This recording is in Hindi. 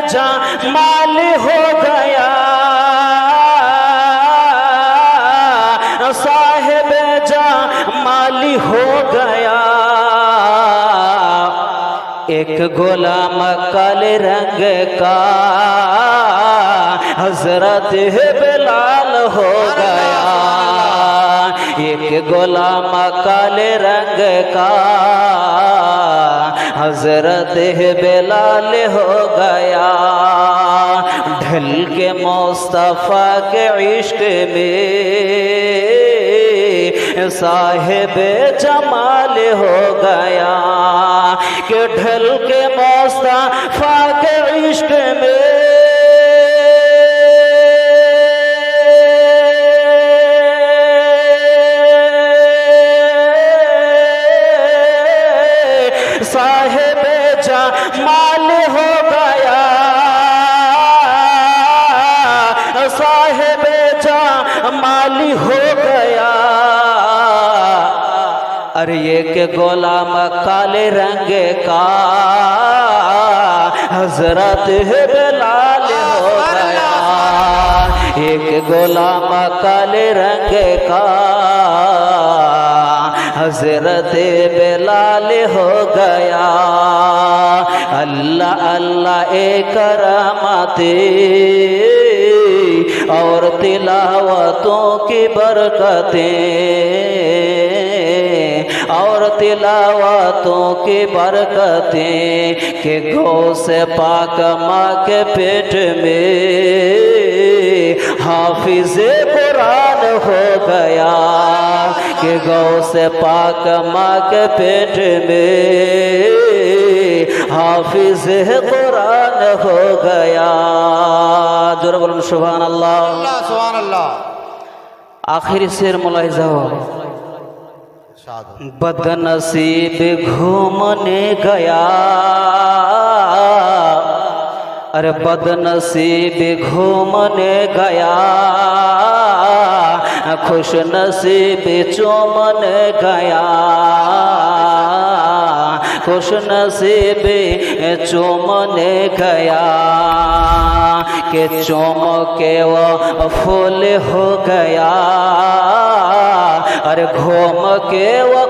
जमाल हो गया, साहिब जमाल हो गया। एक गुलाम काले रंग का हजरत बिलाल हो गया। एक गुलाम काले रंग का हजरत बिलाल हो गया। ढल के मुस्तफा के इश्क में साहिब जमाल हो गया। कि ढल के मुस्तफा के इश्क में साहिब जमाल हो गया, साहिब जमाल हो गया। अरे एक गुलाम काले रंग का हजरत बिलाल हो गया। एक गुलाम काले रंग का हजरत बिलाल हो गया। अल्लाह अल्लाह ए करामाते और तिलावतों की बरकतें, और तिलावतों की बरकतें के गौ से पाक माँ के पेट में हाफिज कुरान हो गया। कि गौ से पाक माँ के पेट में हाफिज कुरान हो गया। जोर बोलूं सुभान अल्लाह, सुभान अल्लाह। आखिरी शेर मुलाहिजा हो। बदनसीब घूमने गया, अरे बदनसीब घूमने गया, खुश नसीब चूमने गया। खुश नसीब चूमने गया कि चूम के वो फूल हो गया। अरे घूम के वो